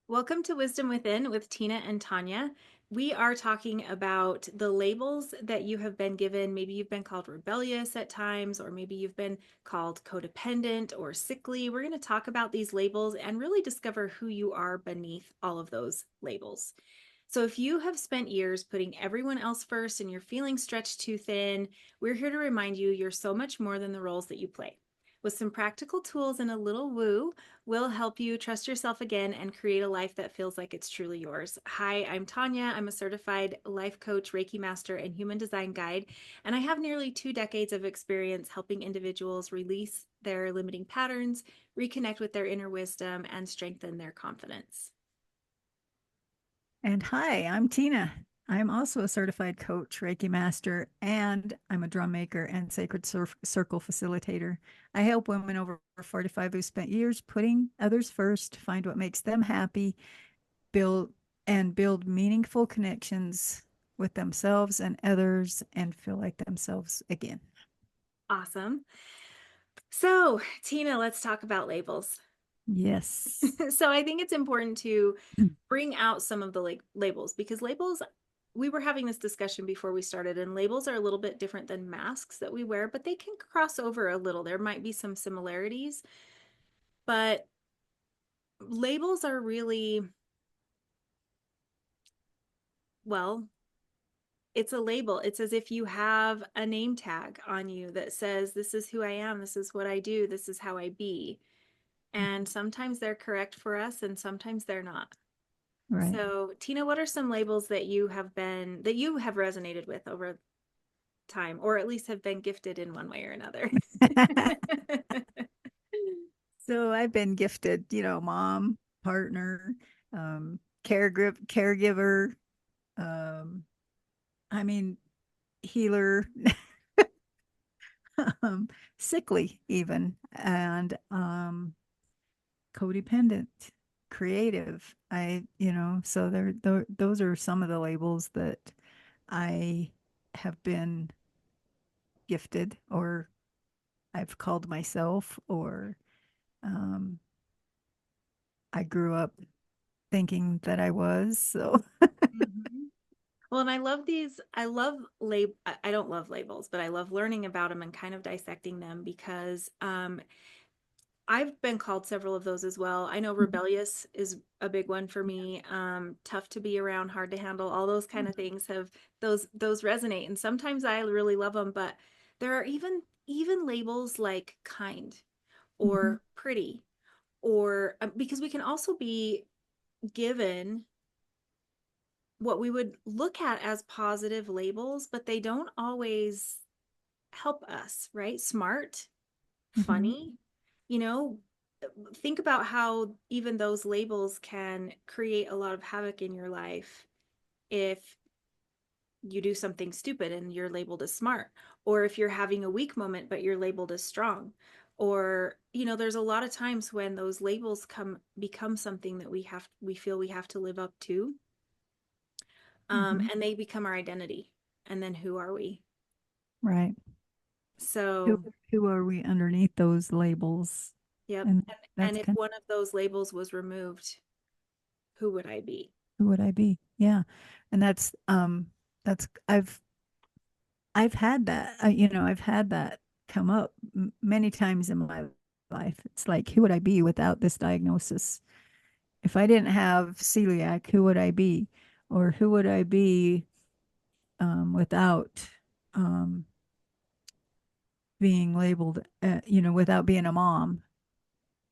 Welcome to Wisdom Within with Tina and Tonya. We are talking about the labels that you have been given. Maybe you've been called rebellious at times, or maybe you've been called codependent or sickly. We're going to talk about these labels and really discover who you are beneath all of those labels. So, if you have spent years putting everyone else first and you're feeling stretched too thin, we're here to remind you you're so much more than the roles that you play. With some practical tools and a little woo, we'll help you trust yourself again and create a life that feels like it's truly yours. Hi, I'm Tonya. I'm a certified life coach, Reiki master, and human design guide. And I have nearly 2 decades of experience helping individuals release their limiting patterns, reconnect with their inner wisdom, and strengthen their confidence. And hi, I'm Tina. I'm also a certified coach, Reiki master, and I'm a drum maker and sacred circle facilitator. I help women over 45 who spent years putting others first, find what makes them happy, build build meaningful connections with themselves and others and feel like themselves again. Awesome. So, Tina, let's talk about labels. Yes. So, I think it's important to bring out some of the labels because labels, we were having this discussion before we started, and labels are a little bit different than masks that we wear, but they can cross over a little. There might be some similarities, but labels are really, well, it's a label. It's as if you have a name tag on you that says, this is who I am, this is what I do, this is how I be. And sometimes they're correct for us, and sometimes they're not. Right. So, Tina, what are some labels that you have resonated with over time, or at least have been gifted in one way or another? So I've been gifted, mom, partner, caregiver, um, I mean, healer, um, sickly even, and codependent, creative. So those are some of the labels that I have been gifted, or I've called myself, or um, I grew up thinking that I was. So, Mhm. Well, and I love these. I don't love labels, but I love learning about them and kind of dissecting them because I've been called several of those as well. I know rebellious is a big one for me. Tough to be around, hard to handle, all those kind of things have those resonate. And sometimes I really love them, but there are even labels like kind mhm, or pretty or because we can also be given what we would look at as positive labels, but they don't always help us, right? Smart, mhm, funny, you know, think about how even those labels can create a lot of havoc in your life if you do something stupid and you're labeled as smart, or if you're having a weak moment but you're labeled as strong, or there's a lot of times when those labels become something that we feel we have to live up to, mhm. and they become our identity, and then who are we? Right. Who So, who are we underneath those labels? yep. And And that's if kind one of those labels was removed, who would I be? who would I be? Yeah. And that's I've had that, I've had that come up many times in my life. It's like, who would I be without this diagnosis? If I didn't have celiac, who would I be? Or who would I be without um, being labeled, without being a mom?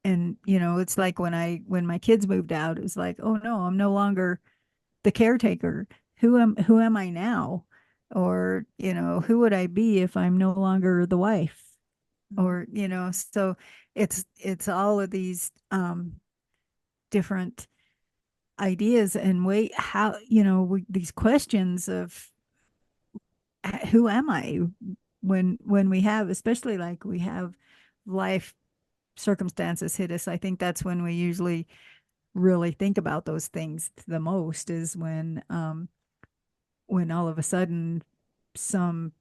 And it's like when my kids moved out, it was like, oh no, I'm no longer the caretaker. Who am I now? Or who would I be if I'm no longer the wife? Mhm. Or so it's all of these different ideas and way how these questions of who am I when we have, especially like we have life circumstances hit us. I think that's when we usually really think about those things the most, is when all of a sudden some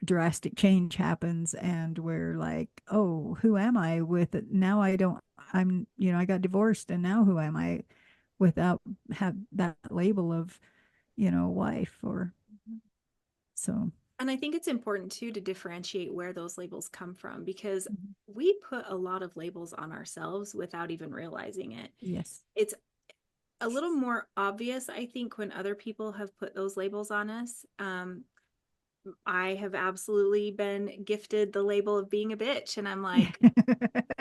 drastic change happens and we're like, oh, who am I with it now? I don't I'm I got divorced, and now who am I without have that label of, wife or so. And I think it's important too to differentiate where those labels come from because Mhm. we put a lot of labels on ourselves without even realizing it. Yes. It's a little more obvious, I think, when other people have put those labels on us. I have absolutely been gifted the label of being a bitch, and I'm like,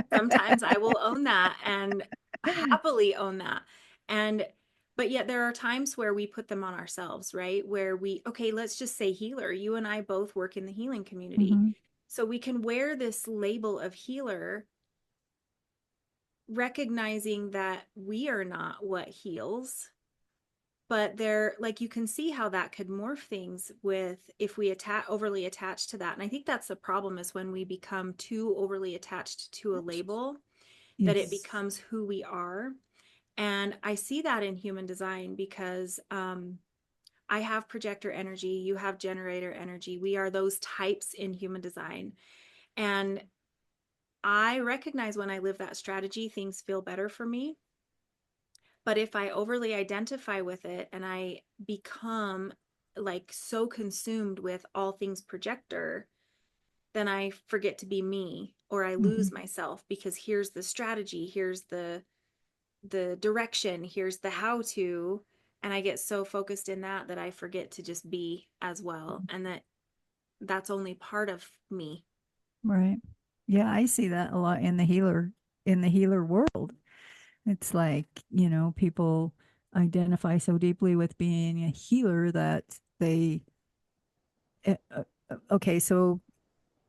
sometimes I will own that and happily own that. And but yet there are times where we put them on ourselves, right? Where we, okay, let's just say healer. You and I both work in the healing community. Hmm. So we can wear this label of healer, recognizing that we are not what heals, but there, like, you can see how that could morph things with if we overly attach to that. And I think that's the problem, is when we become too overly attached to a label, that it Yes. becomes who we are. And I see that in human design because I have projector energy, you have generator energy. We are those types in human design. And I recognize when I live that strategy, things feel better for me. But if I overly identify with it and I become like so consumed with all things projector, then I forget to be me, or I Hmm. lose myself, because here's the strategy, here's the direction, here's the how to, and I get so focused in that that I forget to just be as well, and that's only part of me. Right. Yeah, I see that a lot in the healer world. It's like, people identify so deeply with being a healer that they okay, so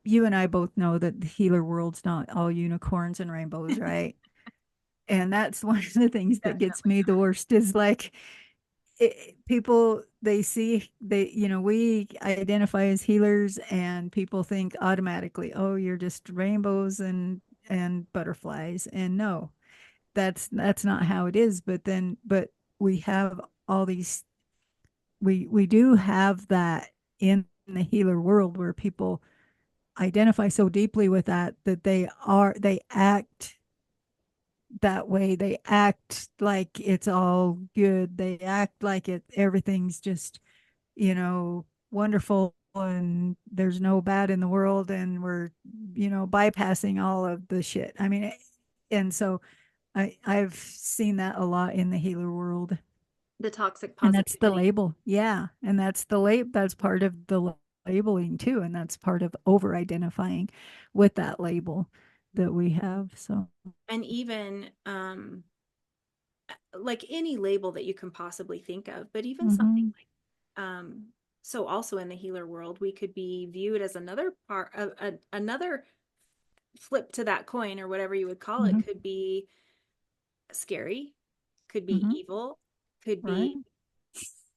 you and I both know that the healer world's not all unicorns and rainbows, right? And that's one of the things that gets Definitely me the worst is like people they see we identify as healers and people think automatically, oh, you're just rainbows and butterflies, and no, that's not how it is. But we have all these we do have that in the healer world where people identify so deeply with that they act that way. They act like it's all good. They act like everything's just, wonderful and there's no bad in the world and we're, bypassing all of the shit. I mean, and so I've seen that a lot in the healer world. the toxic And that's the positivity. label. Yeah. And that's part of the labeling too. And that's part of over identifying with that label that we have. So, And even like any label that you can possibly think of, but even something hmm. like so also in the healer world, we could be viewed as another part of another flip to that coin, or whatever you would call it. Hmm. Could be scary, could be Hmm. evil, could Right. be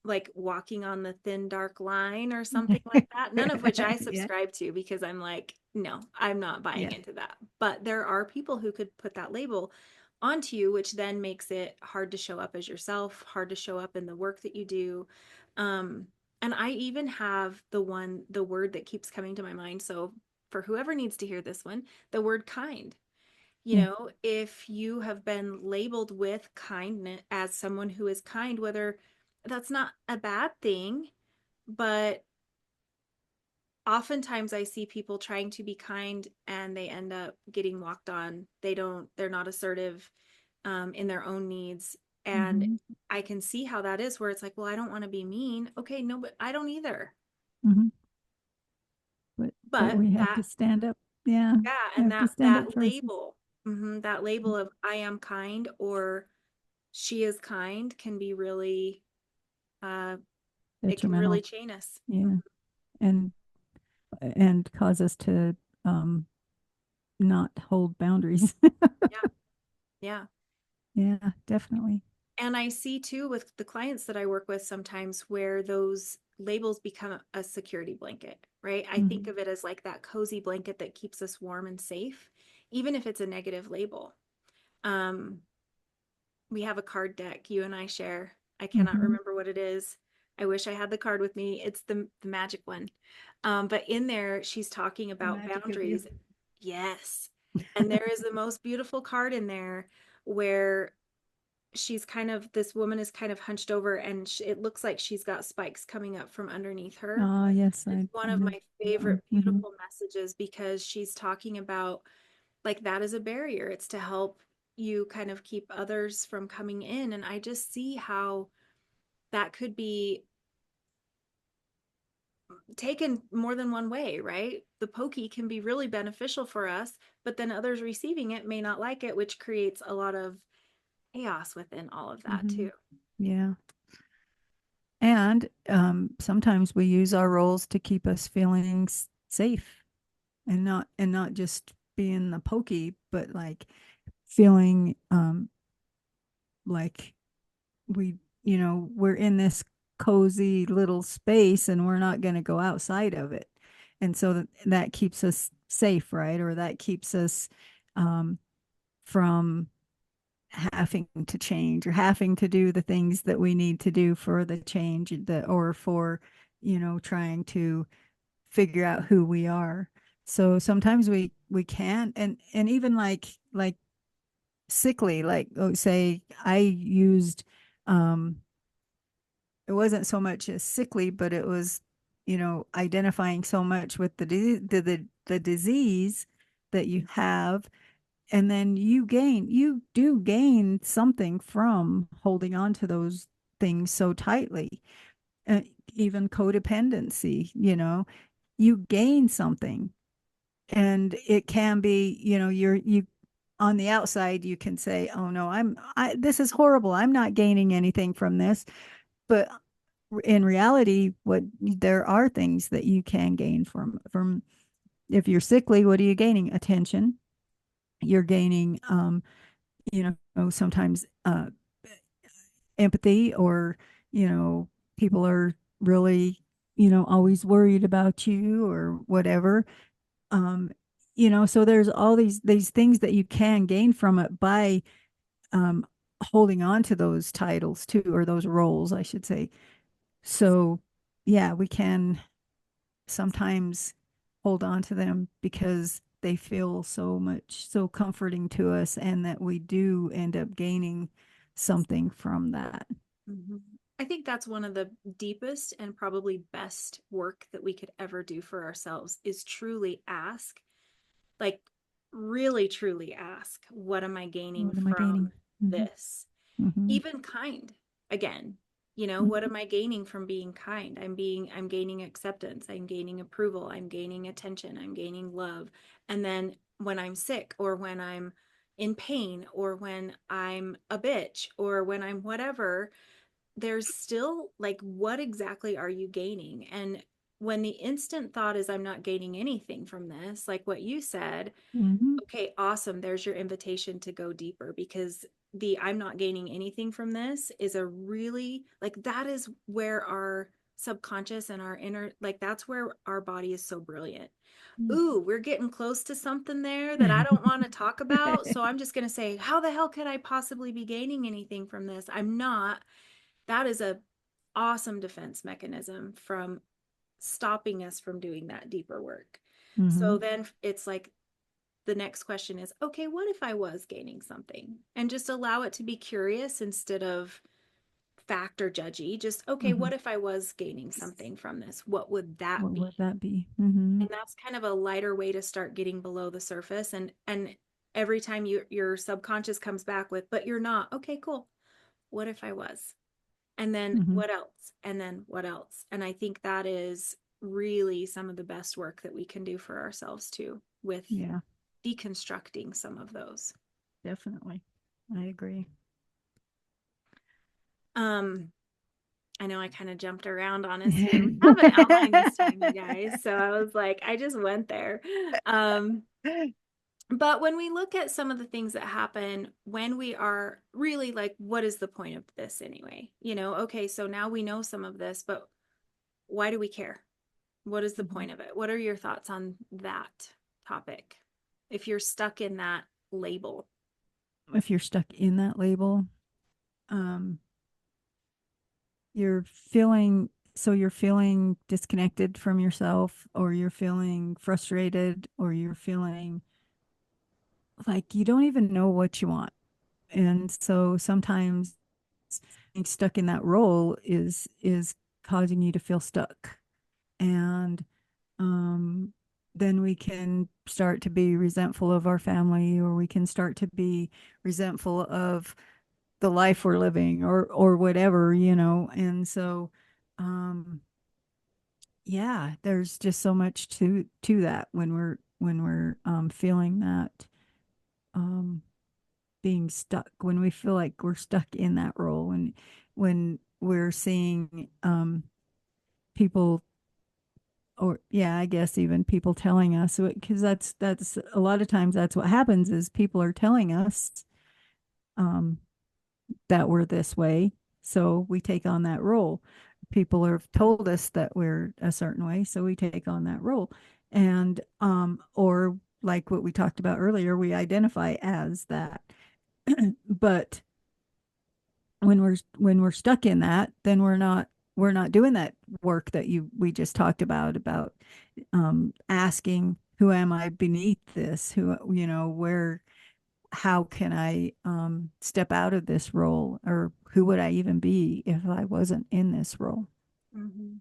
like walking on the thin dark line or something like that, none of which I Yeah. subscribe to, because I'm like, no, I'm not buying Yeah. into that. But there are people who could put that label onto you, which then makes it hard to show up as yourself, hard to show up in the work that you do. um and I even have the word that keeps coming to my mind, so for whoever needs to hear this one, the word kind. You Yeah. know, if you have been labeled with kindness, as someone who is kind, whether that's not a bad thing, but oftentimes I see people trying to be kind and they end up getting walked on. They're not assertive in their own needs. And Hmm. I can see how that is, where it's like, well, I don't want to be mean. Okay, no, but I don't either. Hmm. But But we have that, to stand up. Yeah. yeah, We and have to stand up for ourselves. that label of I am kind or she is kind can be really, uh, it can really Detrimental. chain us. Yeah. And cause us to um not hold boundaries. Yeah, yeah. Yeah, definitely. And I see too with the clients that I work with sometimes where those labels become a security blanket, right? I think Hmm. of it as like that cozy blanket that keeps us warm and safe, even if it's a negative label. Um, we have a card deck you and I share. I cannot Hmm. remember what it is. I wish I had the card with me. It's the magic one. But in there, she's talking The about magic of you. boundaries. Yes. And there is the most beautiful card in there where she's kind of, this woman is kind of hunched over, and it looks like she's got spikes coming up from underneath her. Oh, yes, It's I one of know my that one. favorite Hmm. beautiful messages because she's talking about like that is a barrier. It's to help you kind of keep others from coming in. And I just see how that could be taken more than one way, right? The pokey can be really beneficial for us, but then others receiving it may not like it, which creates a lot of chaos within all of that Hmm. too. Yeah. And sometimes we use our roles to keep us feeling safe and not just being the pokey, but like feeling like we, we're in this cozy little space and we're not going to go outside of it. And so that keeps us safe, right? Or that keeps us um, from having to change or having to do the things that we need to do for the change or for, trying to figure out who we are. So sometimes we can't, and even like sickly, like, oh, say I used it wasn't so much as sickly, but it was, identifying so much with the disease that you have. And then you do gain something from holding on to those things so tightly. Uh, Even codependency, you gain something. And it can be, you on the outside, you can say, oh no, this is horrible. I'm not gaining anything from this. But in reality, what there are things that you can gain from if you're sickly, what are you gaining? Attention. You're gaining sometimes empathy, or people are really always worried about you or whatever. um so there's all these things that you can gain from it by um holding on to those titles too, or those roles, I should say. So yeah, we can sometimes hold on to them because they feel so comforting to us, and that we do end up gaining something from that. Mhm. I think that's one of the deepest and probably best work that we could ever do for ourselves is truly ask, like really truly ask, what am I gaining What am I from gaining? Hmm. this? Hmm. Even kind again. What Hmm. am I gaining from being kind? I'm gaining acceptance, I'm gaining approval, I'm gaining attention, I'm gaining love. And then when I'm sick or when I'm in pain or when I'm a bitch or when I'm whatever, there's still like, what exactly are you gaining? And when the instant thought is, I'm not gaining anything from this, like what you said, Hmm. okay, awesome. There's your invitation to go deeper, because the I'm not gaining anything from this is a really, like, that is where our subconscious and our inner, like, that's where our body is so brilliant. Ooh, we're getting close to something there that I don't want to talk about. So I'm just going to say, how the hell could I possibly be gaining anything from this? I'm not. That is a awesome defense mechanism from stopping us from doing that deeper work. So Hmm. then it's like the next question is, okay, what if I was gaining something? And just allow it to be curious instead of fact or judgy. Just, okay, Hmm. what if I was gaining something from this? What would that What be? would that be? Hmm. And that's kind of a lighter way to start getting below the surface. And every time your subconscious comes back with, but you're not, okay, cool. What if I was? And then Hmm. what else? And then what else? And I think that is really some of the best work that we can do for ourselves too, with Yeah, deconstructing some of those. definitely. I agree. Um, I know I kind of jumped around, honestly. We have an outline this time, you guys. So I was like, I just went there. Um, but when we look at some of the things that happen when we are really like, what is the point of this anyway? Okay, so now we know some of this, but why do we care? What is the Mhm. point of it? What are your thoughts on that topic? If you're stuck in that label. If you're stuck in that label, um, you're feeling disconnected from yourself, or you're feeling frustrated, or you're feeling like you don't even know what you want. And so sometimes being stuck in that role is causing you to feel stuck. And um, then we can start to be resentful of our family, or we can start to be resentful of the life we're living, or whatever, And so, um, yeah, there's just so much to that when we're feeling that, um, being stuck, when we feel like we're stuck in that role, when we're seeing people, or yeah, I guess even people telling us, because that's a lot of times that's what happens, is people are telling us um that we're this way, so we take on that role. People have told us that we're a certain way, so we take on that role. And or like what we talked about earlier, we identify as that. But when we're stuck in that, then we're not doing that work that you we just talked about asking, who am I beneath this? Who, where, how can I step out of this role, or who would I even be if I wasn't in this role? Mhm.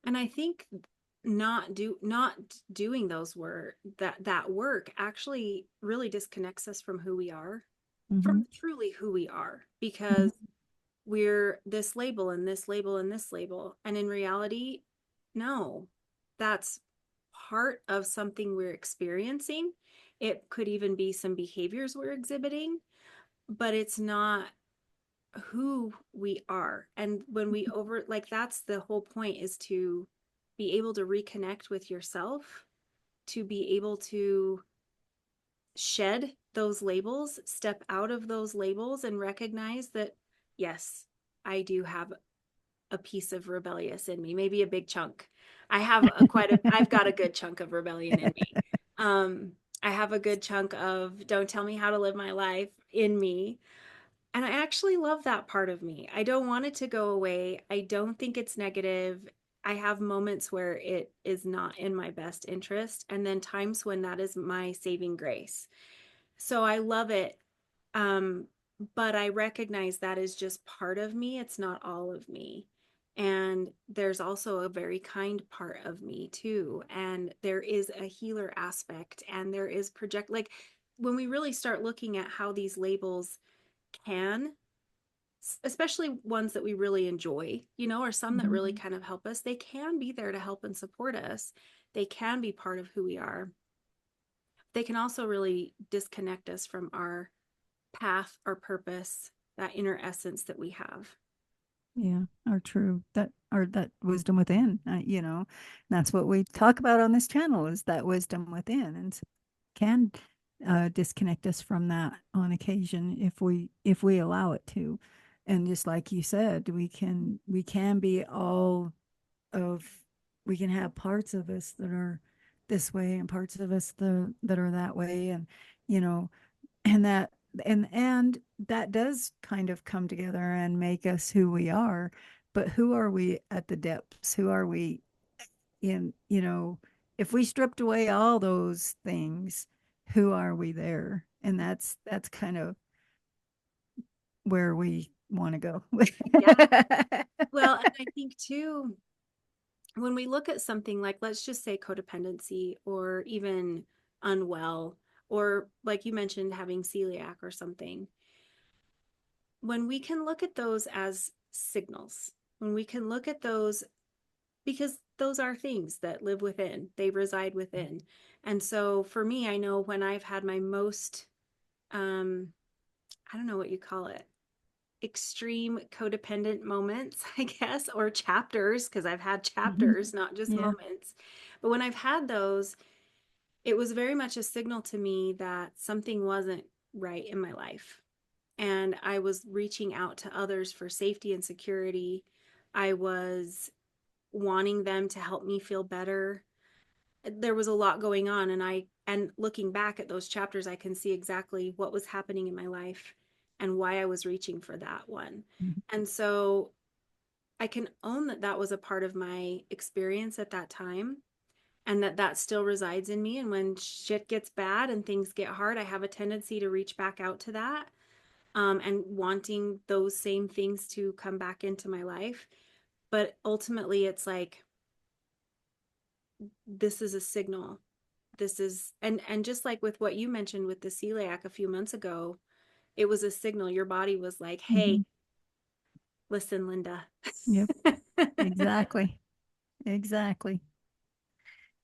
And I think not doing those work that work actually really disconnects us from who we are, Mm-hmm. from truly who we are, Mm-hmm. because we're this label and this label and this label. And in reality, no, that's part of something we're experiencing. It could even be some behaviors we're exhibiting, but it's not who we are. And when we over, like, that's the whole point, is to be able to reconnect with yourself, to be able to shed those labels, step out of those labels, and recognize that, yes, I do have a piece of rebellious in me, maybe a big chunk. I've got a good chunk of rebellion in me. Um, I have a good chunk of don't tell me how to live my life in me. And I actually love that part of me. I don't want it to go away. I don't think it's negative. I have moments where it is not in my best interest, and then times when that is my saving grace. So I love it. Um, but I recognize that is just part of me. It's not all of me. And there's also a very kind part of me too. And there is a healer aspect, and there is like when we really start looking at how these labels can, especially ones that we really enjoy, or some that really Mm-hmm. kind of help us, they can be there to help and support us. They can be part of who we are. They can also really disconnect us from our path or purpose, that inner essence that we have. Yeah, or true, that, or that wisdom within, that's what we talk about on this channel, is that wisdom within. And so can disconnect us from that on occasion, if we allow it to. And just like you said, we can be all of we can have parts of us that are this way, and parts of us that are that way. And you know and that does kind of come together and make us who we are. But who are we at the depths? Who are we in, if we stripped away all those things, who are we there? And that's kind of where we want to go. Yeah. Well, and I think too, when we look at something like, let's just say codependency, or even unwell, or like you mentioned, having celiac or something, when we can look at those as signals, when we can look at those, because those are things that live within, they reside within. And so for me, I know when I've had my most, I don't know what you call it, extreme codependent moments, I guess, or chapters, because I've had Mhm. chapters, not just Yeah. moments. But when I've had those, it was very much a signal to me that something wasn't right in my life. And I was reaching out to others for safety and security. I was wanting them to help me feel better. There was a lot going on, and looking back at those chapters, I can see exactly what was happening in my life and why I was reaching for that one. Mhm. And so I can own that that was a part of my experience at that time. and that still resides in me. And when shit gets bad and things get hard, I have a tendency to reach back out to that, and wanting those same things to come back into my life. But ultimately, it's like, this is a signal. This is, and just like with what you mentioned with the celiac a few months ago, it was a signal. Your body was like, hey, Hmm. listen, Linda. Yep. Exactly. Exactly.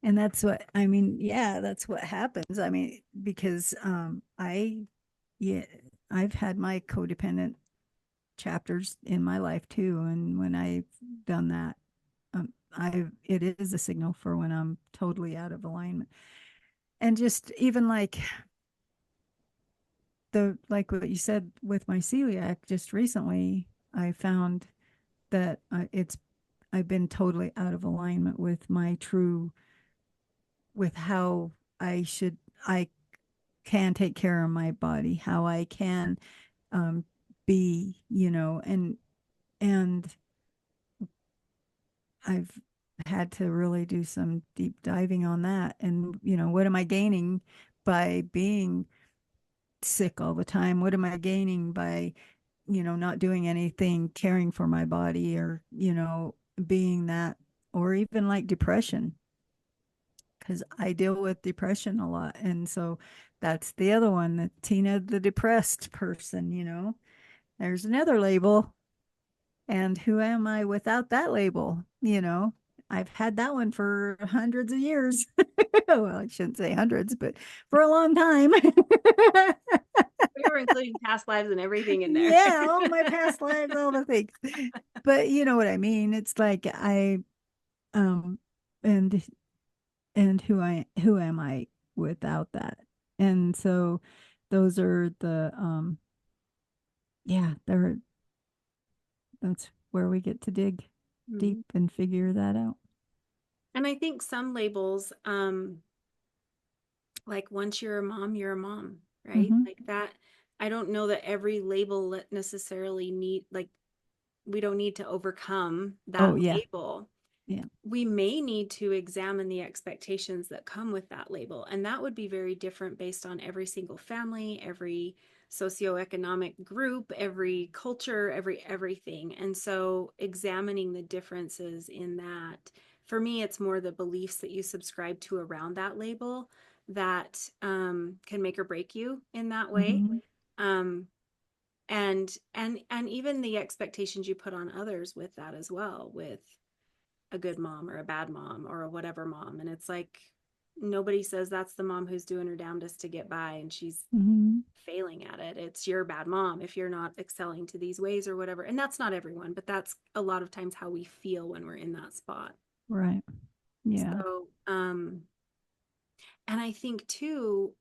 And that's what I mean. Yeah, that's what happens. I mean, because yeah, I've had my codependent chapters in my life too. And when I've done that, it is a signal for when I'm totally out of alignment. And just even like what you said with my celiac, just recently, I found that I've been totally out of alignment with my true, with how I can take care of my body, how I can um, be, and I've had to really do some deep diving on that. And, what am I gaining by being sick all the time? What am I gaining by, not doing anything, caring for my body or, being that, or even like depression, because I deal with depression a lot. And so that's the other one, the Tina, the depressed person, there's another label. And who am I without that label? I've had that one for hundreds of years. Well, I shouldn't say hundreds, but for a long time. We were including past lives and everything in there. Yeah, all my past lives, all the things. But you know what I mean? It's like um and who am I without that? And so those are the yeah, that's where we get to dig deep Mhm. and figure that out. And I think some labels, like once you're a mom, right? Mm-hmm. Like that. I don't know that every label necessarily we don't need to overcome Oh that yeah. label. Yeah. We may need to examine the expectations that come with that label. And that would be very different based on every single family, every socioeconomic group, every culture, everything. And so examining the differences in that, for me, it's more the beliefs that you subscribe to around that label that can make or break you in that way. Mm-hmm. Um, and even the expectations you put on others with that as well, with a good mom or a bad mom or a whatever mom. And it's like, nobody says that's the mom who's doing her damnedest to get by and she's Mm-hmm. failing at it. It's your bad mom if you're not excelling to these ways or whatever. And that's not everyone, but that's a lot of times how we feel when we're in that spot. Right. Yeah. So, and I think too,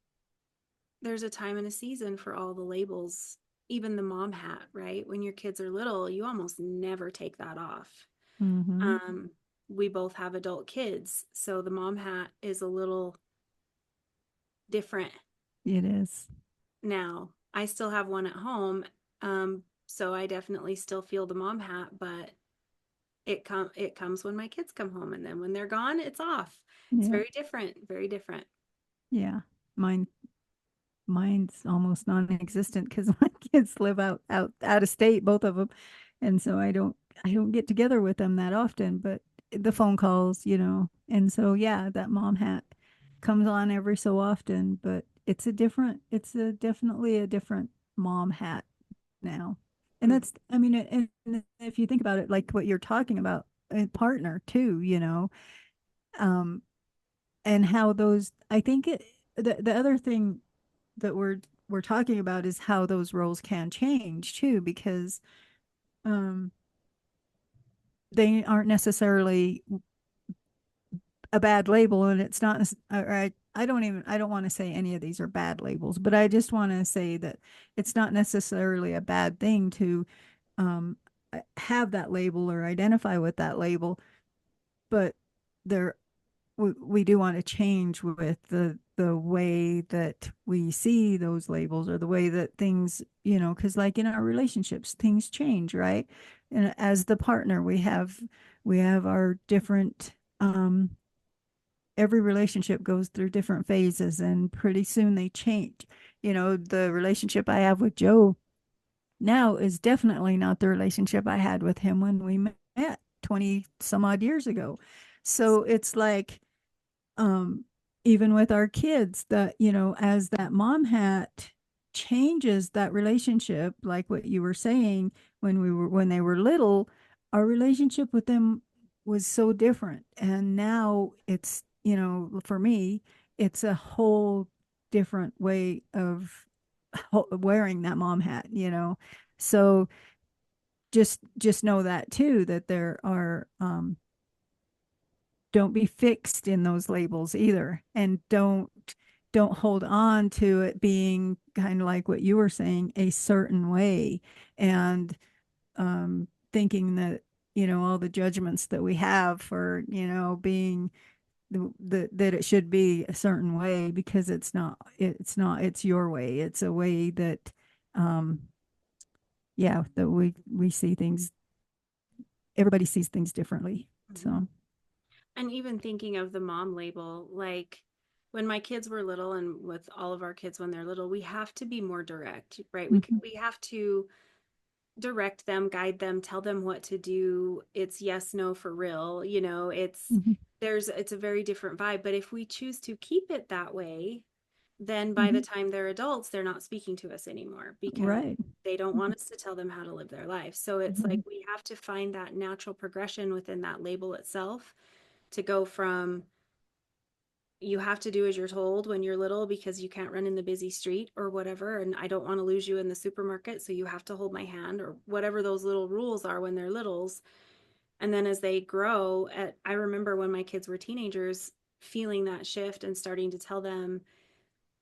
there's a time and a season for all the labels, even the mom hat, right? When your kids are little, you almost never take that off. Mm-hmm. Um, we both have adult kids, so the mom hat is a little different It is. now. I still have one at home, so I definitely still feel the mom hat, but it comes when my kids come home, and then when they're gone, it's off. It's Yeah. very different, very different. Yeah. Mine mine's almost non-existent because my kids live out of state, both of them, and so I don't get together with them that often. But the phone calls, and so yeah, that mom hat comes on every so often, but it's a definitely a different mom hat now. And Mm, that's, I mean, and if you think about it, like what you're talking about, a partner too, um, and how those, I think the other thing that we're talking about is how those roles can change too, because um, they aren't necessarily a bad label, and it's not. I don't want to say any of these are bad labels, but I just want to say that it's not necessarily a bad thing to um, have that label or identify with that label, but there we do want to change with the way that we see those labels, or the way that things, because like in our relationships, things change, right? And as the partner, we have our different every relationship goes through different phases, and pretty soon they change. The relationship I have with Joe now is definitely not the relationship I had with him when we met 20 some odd years ago. So it's like, um, even with our kids, that, as that mom hat changes that relationship, like what you were saying, when they were little, our relationship with them was so different. And now it's, for me, it's a whole different way of wearing that mom hat. So just know that too, that there are, don't be fixed in those labels either, and don't hold on to it being kind of like what you were saying, a certain way, and thinking that, all the judgments that we have for, being that it should be a certain way, because it's your way. It's a way that, um yeah, that we see things, everybody sees things differently. Mhm. So And even thinking of the mom label, like when my kids were little and with all of our kids when they're little, we have to be more direct, right? mhm, We have to direct them, guide them, tell them what to do. It's yes, no for real. mhm, It's a very different vibe. But if we choose to keep it that way, then by the mhm, time they're adults, they're not speaking to us anymore because right. they don't Mhm, want us to tell them how to live their life. So it's like mhm, we have to find that natural progression within that label itself to go from you have to do as you're told when you're little because you can't run in the busy street or whatever. And I don't want to lose you in the supermarket. So you have to hold my hand or whatever those little rules are when they're littles. And then as they grow, I remember when my kids were teenagers feeling that shift and starting to tell them,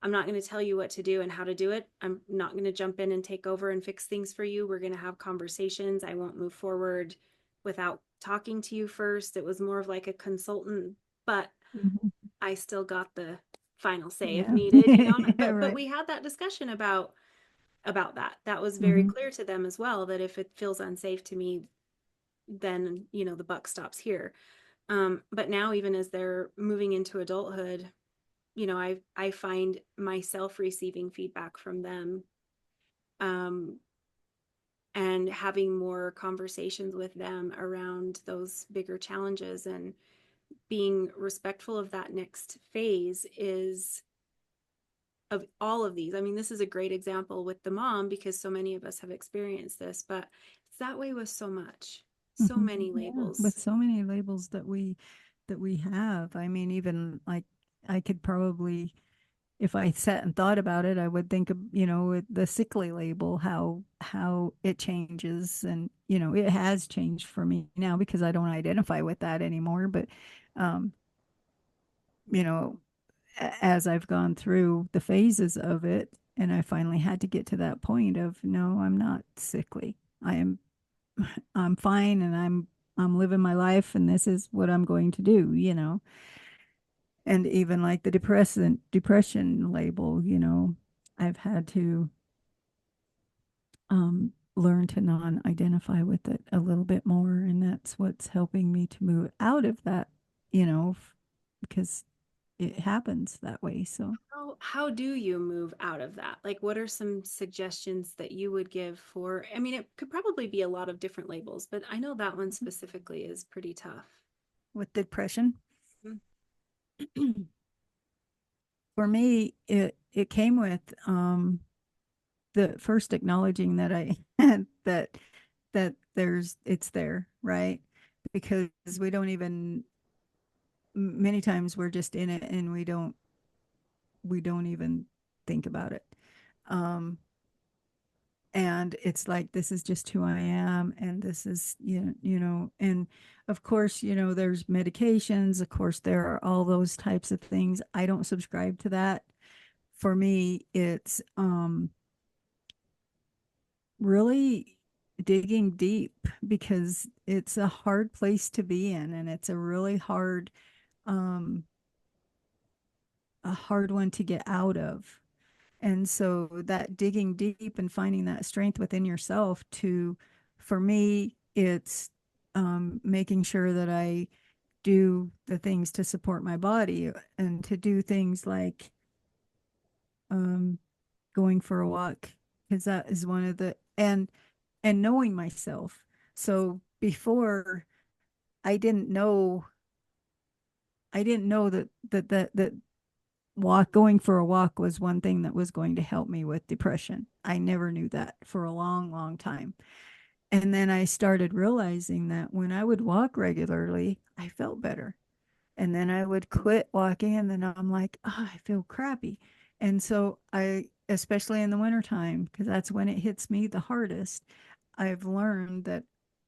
I'm not going to tell you what to do and how to do it. I'm not going to jump in and take over and fix things for you. We're going to have conversations. I won't move forward without talking to you first. It was more of like a consultant, but mhm. I still got the final say if Yeah. needed, Yeah, but right. we had that discussion about that. That was very Mhm, clear to them as well that if it feels unsafe to me, then the buck stops here. But now even as they're moving into adulthood, I find myself receiving feedback from them, um, and having more conversations with them around those bigger challenges and being respectful of that next phase is of all of these. I mean, this is a great example with the mom because so many of us have experienced this, but it's that way with so much, so mhm. many Yeah, with labels. so many labels that we have. I mean, even like, I could probably, if I sat and thought about it, I would think of, the sickly label, how it changes, and it has changed for me now because I don't identify with that anymore. But um, you know, as I've gone through the phases of it, and I finally had to get to that point of, no, I'm not sickly. I am I'm fine, and I'm living my life, and this is what I'm going to do. And even like the depression label, I've had to learn to non-identify with it a little bit more, and that's what's helping me to move out of that, because it happens that way. So How do you move out of that? Like, what are some suggestions that you would give for? I mean, it could probably be a lot of different labels, but I know that one specifically is pretty tough. with depression, Mhm. for me, it came with the first acknowledging that I that it's there, right? Because we don't even, many times we're just in it, and we don't even think about it. Um, and it's like, this is just who I am, and this is, and of course, there's medications, of course there are all those types of things. I don't subscribe to that. For me, it's really digging deep, because it's a hard place to be in, and it's um a hard one to get out of. And so that digging deep and finding that strength within yourself, for me, it's making sure that I do the things to support my body and to do things like um, going for a walk, because that is one of the and knowing myself. So before I didn't know that walk going for a walk was one thing that was going to help me with depression. I never knew that for a long, long time. And then I started realizing that when I would walk regularly, I felt better. And then I would quit walking and then I'm like, oh, I feel crappy. And so especially in the wintertime, because that's when it hits me the hardest, I've learned that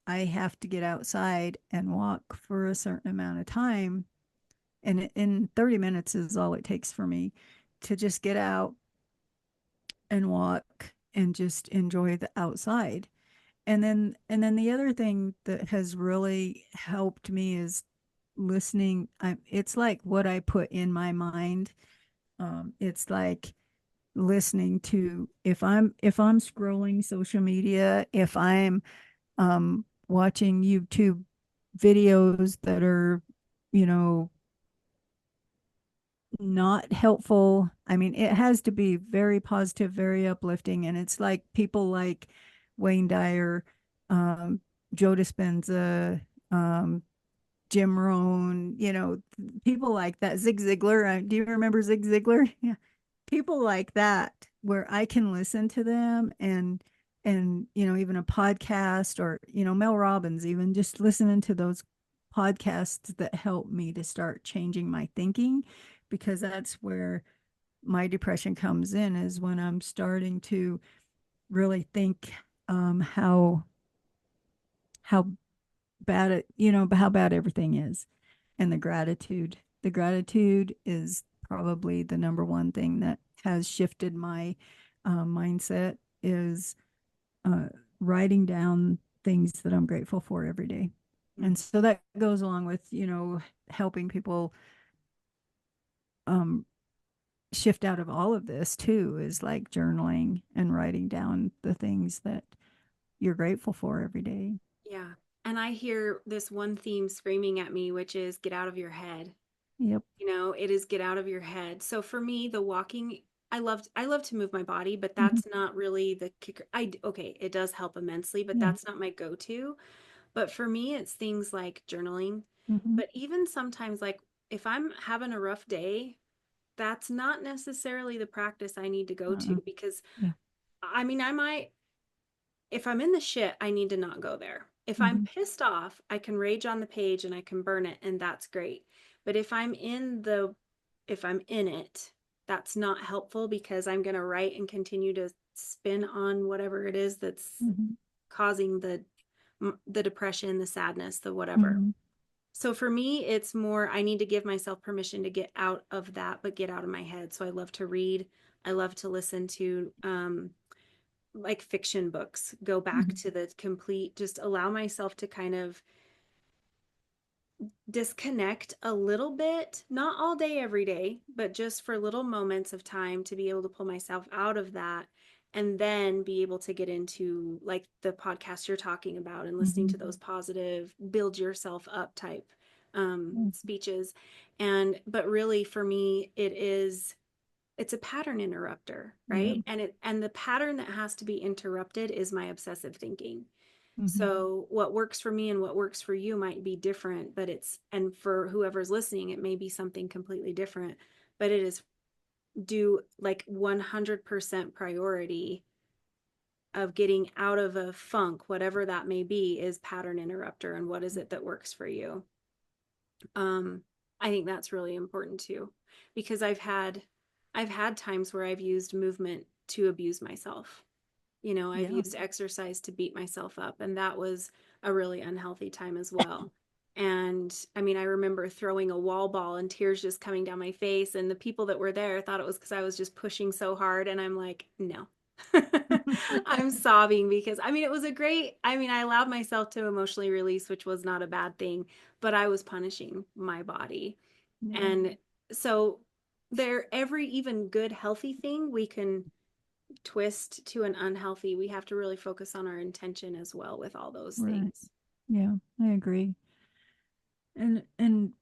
I have to get outside and walk for a certain amount of time. And in 30 minutes is all it takes for me to just get out and walk and just enjoy the outside. And then the other thing that has really helped me is listening. It's like what I put in my mind. It's like listening to, if I'm scrolling social media, if I'm watching YouTube videos that are, you know, not helpful. I mean, it has to be very positive, very uplifting. And it's like people like Wayne Dyer, um, Joe Dispenza, um, Jim Rohn, people like that. Zig Ziglar. Do you remember Zig Ziglar? Yeah. People like that where I can listen to them and even a podcast or Mel Robbins, even just listening to those podcasts that help me to start changing my thinking, because that's where my depression comes in, is when I'm starting to really think how bad how bad everything is. And the gratitude is probably the number one thing that has shifted my mindset, is uh, writing down things that I'm grateful for every day. And so that goes along with helping people um, shift out of all of this too, is like journaling and writing down the things that you're grateful for every day. Yeah. And I hear this one theme screaming at me, which is get out of your head. Yep. It is get out of your head. So for me, the walking, I love to move my body, but Mm-hmm. that's not really the kicker. Okay, it does help immensely, but Yeah. that's not my go-to. But for me, it's things like journaling. Mm-hmm. But even sometimes, like if I'm having a rough day, that's not necessarily the practice I need to go to Uh-uh. because Yeah. I mean, I might, if I'm in the shit, I need to not go there. If I'm Mm-hmm. pissed off, I can rage on the page and I can burn it, and that's great. But if I'm in it, that's not helpful because I'm going to write and continue to spin on whatever it is that's Mm-hmm. causing the depression, the sadness, the whatever. Mm-hmm. So for me, it's more I need to give myself permission to get out of that, but get out of my head. So I love to read. I love to listen to like fiction books, go back Mm-hmm. to the complete, just allow myself to kind of disconnect a little bit, not all day, every day, but just for little moments of time to be able to pull myself out of that and then be able to get into like the podcast you're talking about and listening Mm-hmm. to those positive, build yourself up type Mm-hmm. speeches. But really for me, it's a pattern interrupter, Yeah. right? And the pattern that has to be interrupted is my obsessive thinking. Mm-hmm. So what works for me and what works for you might be different, and for whoever's listening, it may be something completely different, but it is due like 100% priority of getting out of a funk, whatever that may be, is pattern interrupter. And what is it that works for you? Um, I think that's really important too, because I've had times where I've used movement to abuse myself. I've Yeah. used exercise to beat myself up, and that was a really unhealthy time as well. And I mean, I remember throwing a wall ball and tears just coming down my face, and the people that were there thought it was because I was just pushing so hard, and I'm like, no. I'm sobbing because I mean, I allowed myself to emotionally release, which was not a bad thing, but I was punishing my body. Yeah. And so every even good healthy thing we can twist to an unhealthy. We have to really focus on our intention as well with all those Right. things. Yeah, I agree. And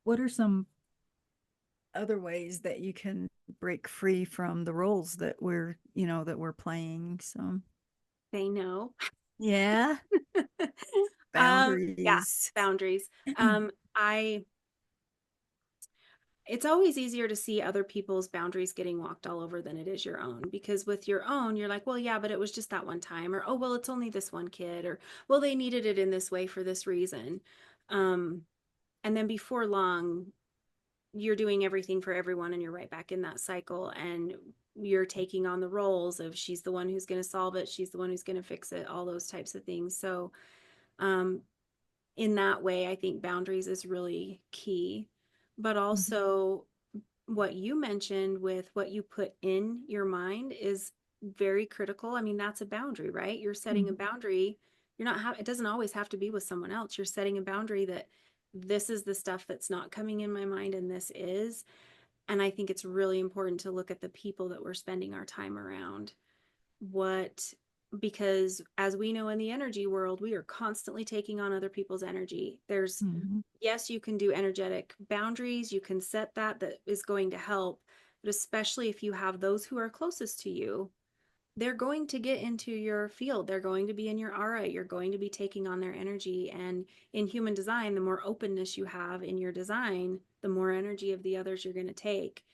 what are some other ways that you can break free from the roles that we're playing? So, They know. yeah, Yeah, boundaries. boundaries. I It's always easier to see other people's boundaries getting walked all over than it is your own, because with your own you're like, well, yeah, but it was just that one time, or oh, well, it's only this one kid, or well, they needed it in this way for this reason. um and then before long you're doing everything for everyone and you're right back in that cycle, and you're taking on the roles of she's the one who's going to solve it, she's the one who's going to fix it, all those types of things. So um in that way I think boundaries is really key. But Mhm. also what you mentioned with what you put in your mind is very critical. I mean, that's a boundary, right? You're setting a Mhm. boundary. You're not it doesn't always have to be with someone else. You're setting a boundary that this is the stuff that's not coming in my mind and this is. And I think it's really important to look at the people that we're spending our time around. What Because as we know in the energy world, we are constantly taking on other people's energy. There's Mhm. Yes, you can do energetic boundaries, you can set that is going to help, but especially if you have those who are closest to you, they're going to get into your field, they're going to be in your aura, you're going to be taking on their energy. And in human design, the more openness you have in your design, the more energy of the others you're going to take.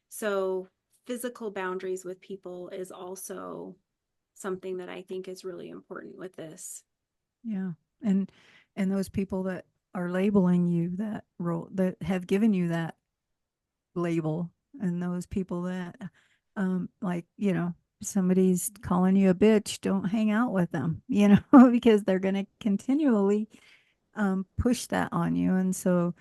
So physical boundaries with people is also something that I think is really important with this. Yeah. And and those people that are labeling you that role, that have given you that label, and those people that like, somebody's calling you a bitch, don't hang out with them, because they're going to continually push that on you. And so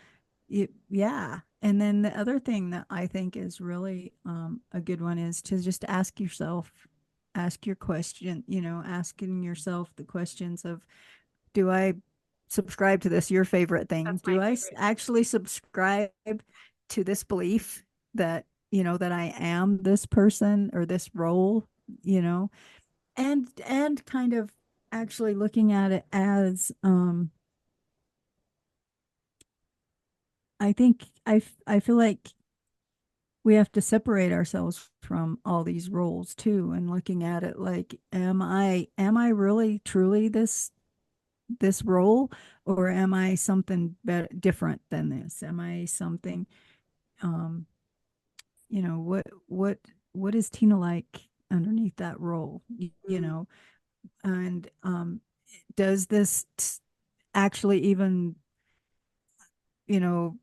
yeah. And then the other thing that I think is really a good one is to just ask your question, asking yourself the questions of, do I subscribe to this? Your favorite thing. That's my Do I favorite. actually subscribe to this belief that, that I am this person or this role, you know, and kind of actually looking at it as, I think I feel like we have to separate ourselves from all these roles too, and looking at it like, am I really truly this role, or am I something different than this? Am I something, um what is Tina like underneath that role, Mm. and does this actually even, you know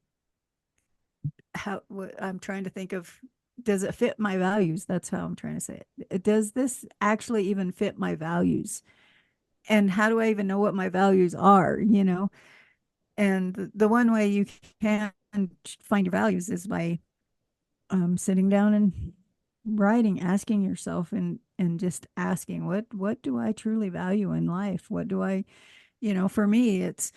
how, what I'm trying to think of, does it fit my values? That's how I'm trying to say it. Does this actually even fit my values? And how do I even know what my values are, and the one way you can find your values is by sitting down and writing, asking yourself, and just asking, what do I truly value in life? What do I, for me, it's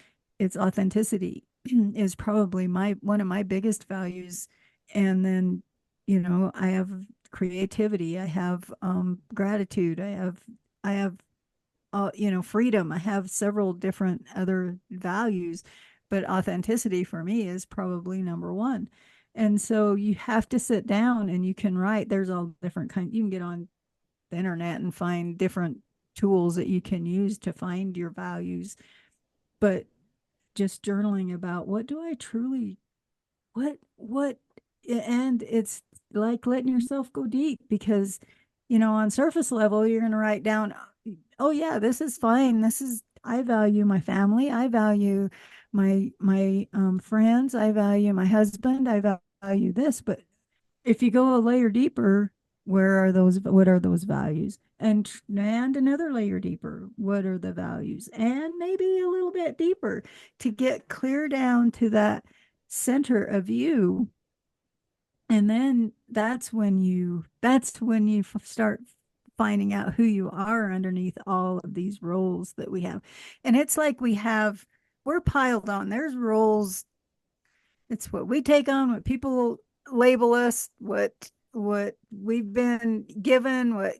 authenticity is probably my one of my biggest values. And then, I have creativity, I have gratitude, I have freedom. I have several different other values, but authenticity for me is probably number one. And so you have to sit down and you can write. There's all different kinds. You can get on the internet and find different tools that you can use to find your values. But just journaling about, what do I truly, what and it's like letting yourself go deep, because on surface level you're going to write down, oh yeah, this is fine, this is, I value my family, I value my friends, I value my husband, I value this. But if you go a layer deeper, what are those values? And another layer deeper, what are the values? And maybe a little bit deeper, to get clear down to that center of you. And then that's when you start finding out who you are underneath all of these roles that we have. And it's like we're piled on, there's roles. It's what we take on, what people label us, what we've been given, what,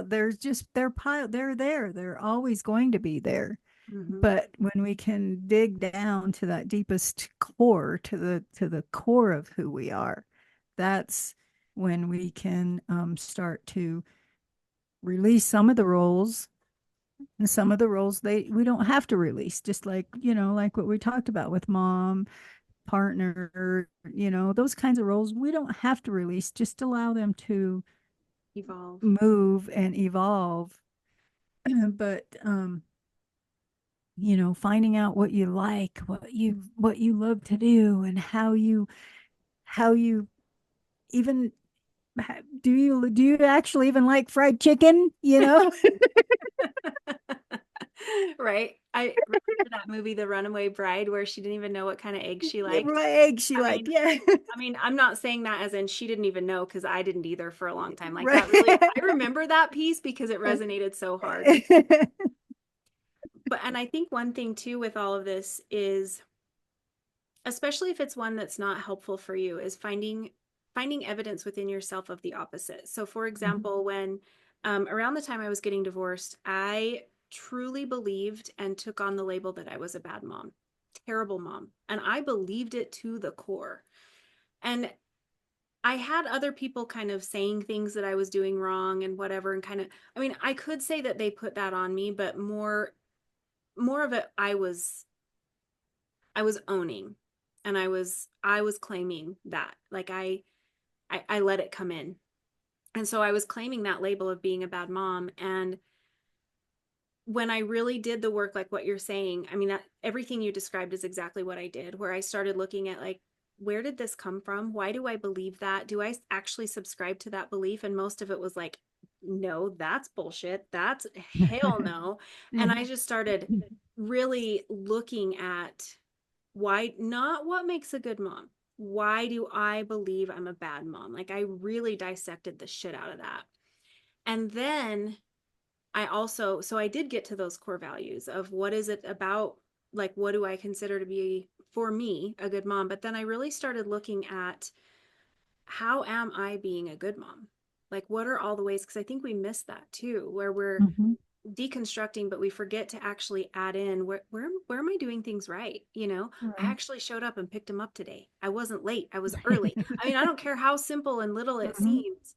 there's just, they're piled, they're there, they're always going to be there. Hmm. But when we can dig down to that deepest core, to the core of who we are, that's when we can start to release some of the roles, and some of the roles they we don't have to release, just like, like what we talked about with mom, partner, those kinds of roles we don't have to release, just allow them to Evolve. move and evolve. But finding out what you like, what you love to do, and how you even do you actually even like fried chicken, Right. I remember that movie, The Runaway Bride, where she didn't even know what kind of egg she liked. what eggs she I like, mean, yeah. I'm not saying that as in she didn't even know, because I didn't either for a long time. Like Right. that really, I remember that piece because it resonated so hard. But, and I think one thing too with all of this is, especially if it's one that's not helpful for you, is finding evidence within yourself of the opposite. So for Mhm. example, when around the time I was getting divorced, I truly believed and took on the label that I was a bad mom, terrible mom, and I believed it to the core. And I had other people kind of saying things that I was doing wrong and whatever, and kind of, I mean, I could say that they put that on me, but more of it I was owning, and I was claiming that. Like I let it come in. And so I was claiming that label of being a bad mom. And when I really did the work, like what you're saying, I mean, that everything you described is exactly what I did, where I started looking at, like, where did this come from? Why do I believe that? Do I actually subscribe to that belief? And most of it was like, no, that's bullshit. That's hell no. And I just started really looking at why, not what makes a good mom. Why do I believe I'm a bad mom? Like, I really dissected the shit out of that. And then so I did get to those core values of what is it about, like, what do I consider to be, for me, a good mom? But then I really started looking at, how am I being a good mom? Like, what are all the ways? Because I think we miss that too, where we're Mhm. deconstructing, but we forget to actually add in, where am I doing things right? I Right. actually showed up and picked him up today. I wasn't late. I was early. I mean, I don't care how simple and little it Mhm. seems.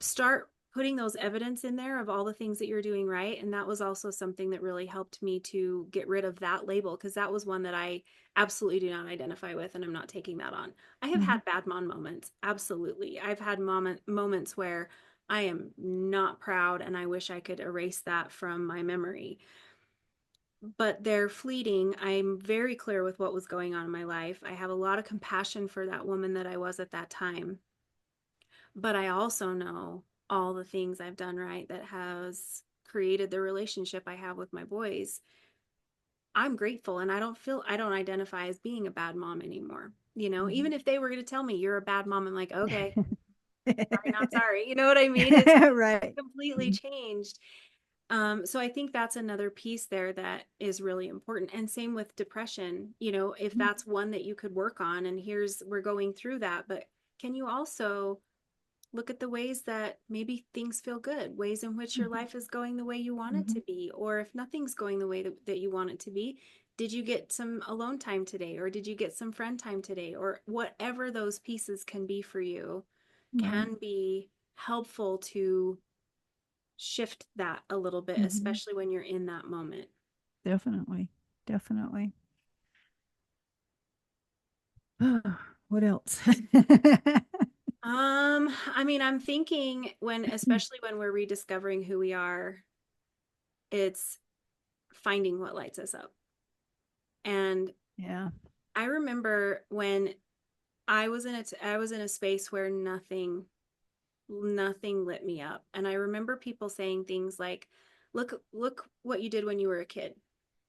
Start putting those evidence in there of all the things that you're doing right. And that was also something that really helped me to get rid of that label, because that was one that I absolutely do not identify with, and I'm not taking that on. I have Mhm. had bad mom moments, absolutely. I've had moments where I am not proud and I wish I could erase that from my memory, but they're fleeting. I'm very clear with what was going on in my life. I have a lot of compassion for that woman that I was at that time, but I also know all the things I've done right that has created the relationship I have with my boys. I'm grateful, and I don't identify as being a bad mom anymore. Mhm. Even if they were going to tell me you're a bad mom, I'm like, okay, sorry, not sorry. You know what I mean? It's Right. completely changed. So I think that's another piece there that is really important. And same with depression, if Mhm. that's one that you could work on, and we're going through that, but can you also look at the ways that maybe things feel good, ways in which your Mhm. life is going the way you want it to Mhm. be? Or if nothing's going the way that you want it to be, did you get some alone time today? Or did you get some friend time today? Or whatever those pieces can be for you, Right. can be helpful to shift that a little bit, Mhm. especially when you're in that moment. Definitely. Definitely. What else? I mean, I'm thinking, especially when we're rediscovering who we are, it's finding what lights us up. And Yeah. I remember when I was in a space where nothing lit me up. And I remember people saying things like, look what you did when you were a kid,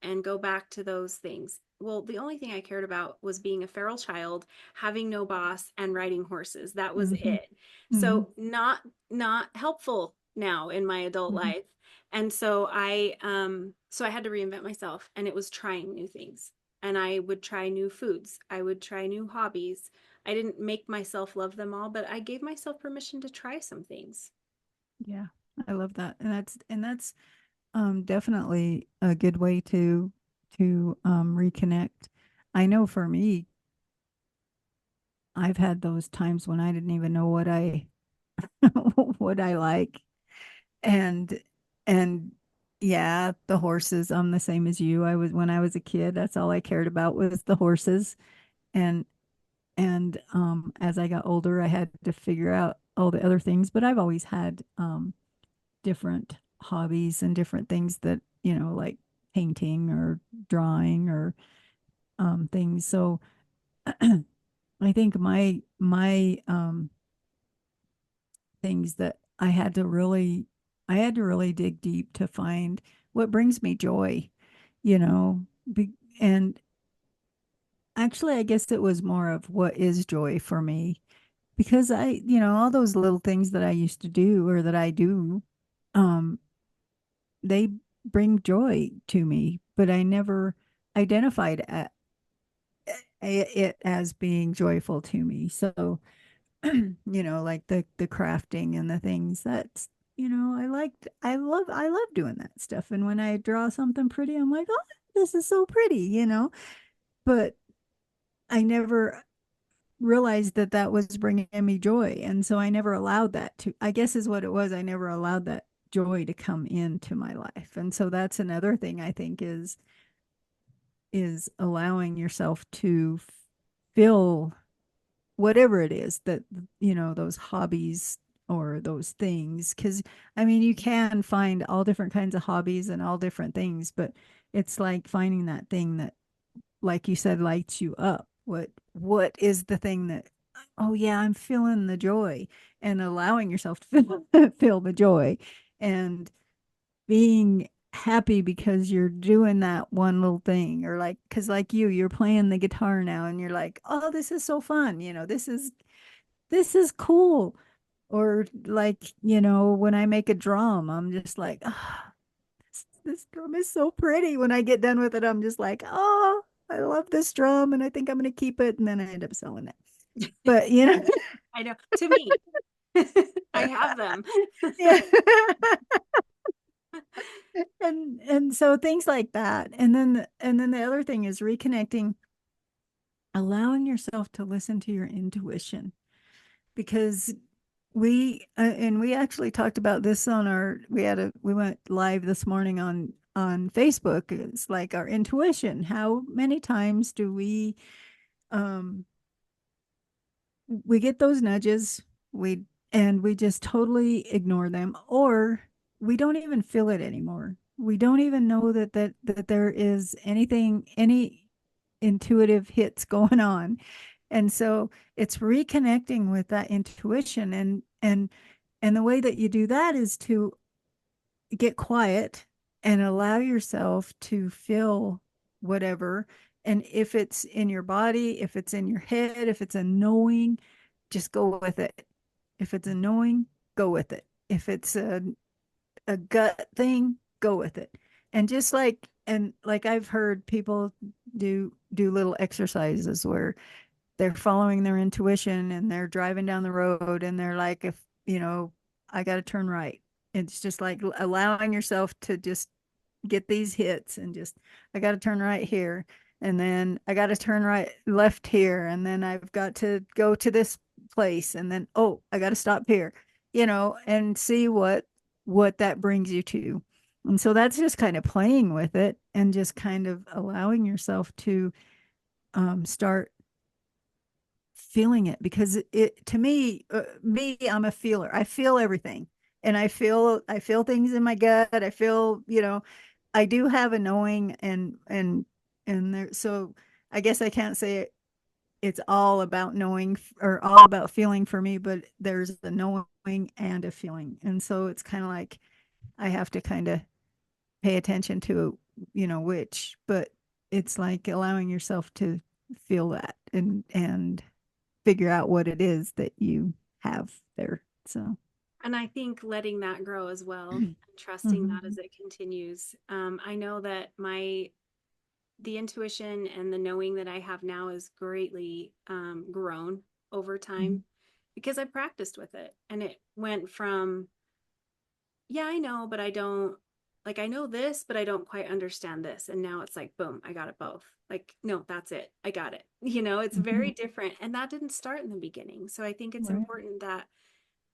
and go back to those things. Well, the only thing I cared about was being a feral child, having no boss, and riding horses. That was Mhm. it. Mhm. So not helpful now in my adult Mhm. life. And so I had to reinvent myself, and it was trying new things. And I would try new foods. I would try new hobbies. I didn't make myself love them all, but I gave myself permission to try some things. Yeah. I love that. And that's Definitely a good way to reconnect. I know for me, I've had those times when I didn't even know what I what I like. And and yeah, the horses, I'm the same as you. I was when I was a kid, that's all I cared about was the horses. And as I got older, I had to figure out all the other things, but I've always had different hobbies and different things that, like painting or drawing or things. So I think my things that I had to really dig deep to find what brings me joy, you know. Be, and actually, I guess it was more of what is joy for me because all those little things that I used to do or that I do, um, they bring joy to me, but I never identified it as being joyful to me. So, like the crafting and the things that's, I love doing that stuff. And when I draw something pretty, I'm like, oh, this is so pretty. But I never realized that that was bringing me joy. And so I never allowed that to, I guess is what it was. I never allowed that joy to come into my life. And so that's another thing I think is allowing yourself to feel whatever it is that, those hobbies or those things. Because I mean, you can find all different kinds of hobbies and all different things, but it's like finding that thing that, like you said, lights you up. What is the thing that, oh yeah, I'm feeling the joy, and allowing yourself to feel the joy, and being happy because you're doing that one little thing, or like, because like you're playing the guitar now and you're like, oh, this is so fun, this is cool. Or like, when I make a drum, I'm just like, oh, this drum is so pretty. When I get done with it, I'm just like, oh, I love this drum and I think I'm going to keep it. And then I end up selling it. But, I know. To me, I have them. yeah. And so things like that. And then the other thing is reconnecting, allowing yourself to listen to your intuition, because we actually talked about this on we went live this morning on Facebook. It's like our intuition. How many times do um we get those nudges, we just totally ignore them, or we don't even feel it anymore. We don't even know that there is any intuitive hits going on. And so it's reconnecting with that intuition, and the way that you do that is to get quiet and allow yourself to feel whatever. And if it's in your body, if it's in your head, if it's a knowing, just go with it. If it's a knowing, go with it. If it's a gut thing, go with it. And just like I've heard people do little exercises where they're following their intuition and they're driving down the road and they're like, if I got to turn right. It's just like allowing yourself to just get these hits, and just, I got to turn right here, and then I got to turn right left here, and then I've got to go to this place, and then, oh, I got to stop here, and see what that brings you to. And so that's just kind of playing with it and just kind of allowing yourself to start feeling it, because it to me, I'm a feeler. I feel everything, and I feel things in my gut. I feel, I do have a knowing, and there, so I guess I can't say it's all about knowing or all about feeling for me, but there's a knowing and a feeling. And so it's kind of like I have to kind of pay attention to, which, but it's like allowing yourself to feel that, and figure out what it is that you have there. So, And I think letting that grow as well, and trusting that mm-hmm, as it continues. I know that the intuition and the knowing that I have now is greatly grown over mm-hmm, time because I practiced with it, and it went from, yeah, I know, but I don't. like I know this, but I don't quite understand this. And now it's like, boom, I got it both. Like, no, that's it. I got it. It's very Mhm. different. And that didn't start in the beginning. So I think it's Right. important that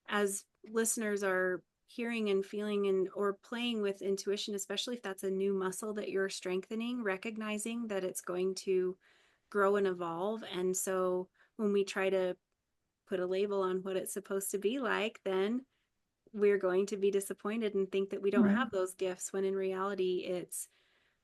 as listeners are hearing and feeling and or playing with intuition, especially if that's a new muscle that you're strengthening, recognizing that it's going to grow and evolve. And so when we try to put a label on what it's supposed to be like, then we're going to be disappointed and think that we don't Right. have those gifts when in reality it's,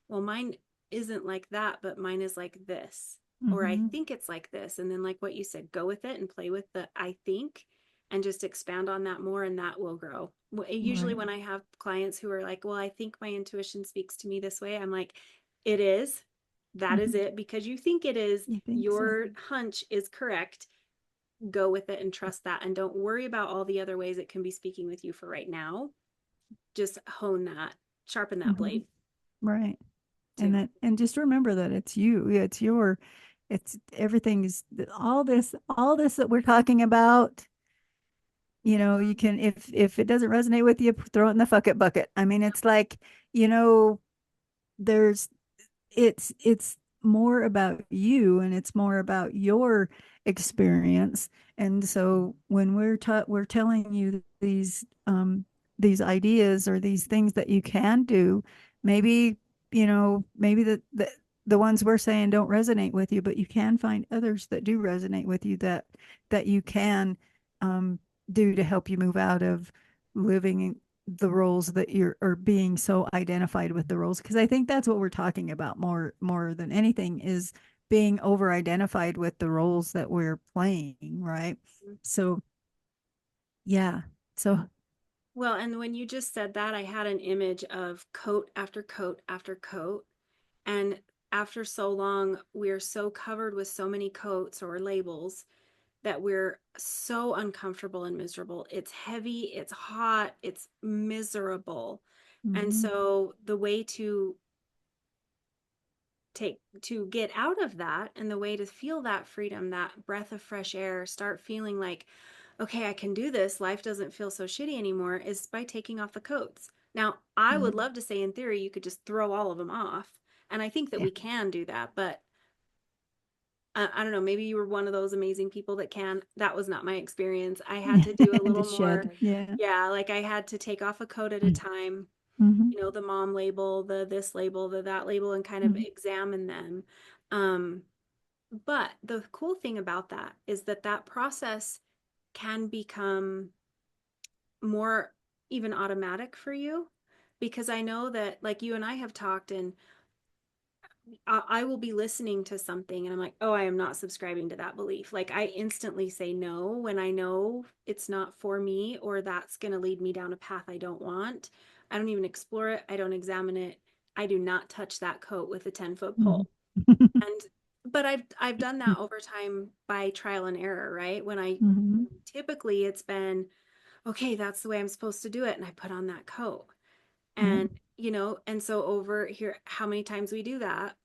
well, mine isn't like that, but mine is like this. Or I Hmm. think it's like this. And then, like what you said, go with it and play with the I think and just expand on that more, and that will grow. Usually, Right. when I have clients who are like, well, I think my intuition speaks to me this way, I'm like, it is. That is Hmm. it. Because you think it is, You think so? your hunch is correct. Go with it and trust that. And don't worry about all the other ways it can be speaking with you for right now. Just hone that, sharpen that Hmm. blade Right. And too. that, and just remember that it's you. It's your, it's everything is all this that we're talking about. You can, if it doesn't resonate with you, throw it in the fuck it bucket. I mean, it's like, you know, there's it's more about you, and it's more about your experience. And so when we're telling you these ideas or these things that you can do, maybe maybe the ones we're saying don't resonate with you, but you can find others that do resonate with you, that you can um do to help you move out of living the roles that you're, or being so identified with the roles, because I think that's what we're talking about more than anything, is being over identified with the roles that we're playing, right? So yeah. So Well, and when you just said that, I had an image of coat after coat after coat. And after so long, we're so covered with so many coats or labels that we're so uncomfortable and miserable. It's heavy, it's hot, it's miserable. And mhm, so the way to get out of that, and the way to feel that freedom, that breath of fresh air, start feeling like, okay, I can do this, life doesn't feel so shitty anymore, is by taking off the coats. Now, I would mhm, love to say in theory you could just throw all of them off, and I think that yeah. we can do that, but I don't know, maybe you were one of those amazing people that can. That was not my experience. I had to do a The little more, shed, yeah. yeah, like I had to take off a coat at a time, Mm-hmm. the mom label, the this label, the that label, and kind of Mm-hmm. examine them. Um, but the cool thing about that is that that process can become more even automatic for you, because I know that, like you and I have talked, and I will be listening to something and I'm like, oh, I am not subscribing to that belief. Like I instantly say no when I know it's not for me, or that's going to lead me down a path I don't want. I don't even explore it. I don't examine it. I do not touch that coat with a 10-foot Mm-hmm. pole. And but I've done that over time by trial and error, right? When I Mm-hmm. typically it's been, okay, that's the way I'm supposed to do it, and I put on that coat. Right. And and so over here, how many times we do that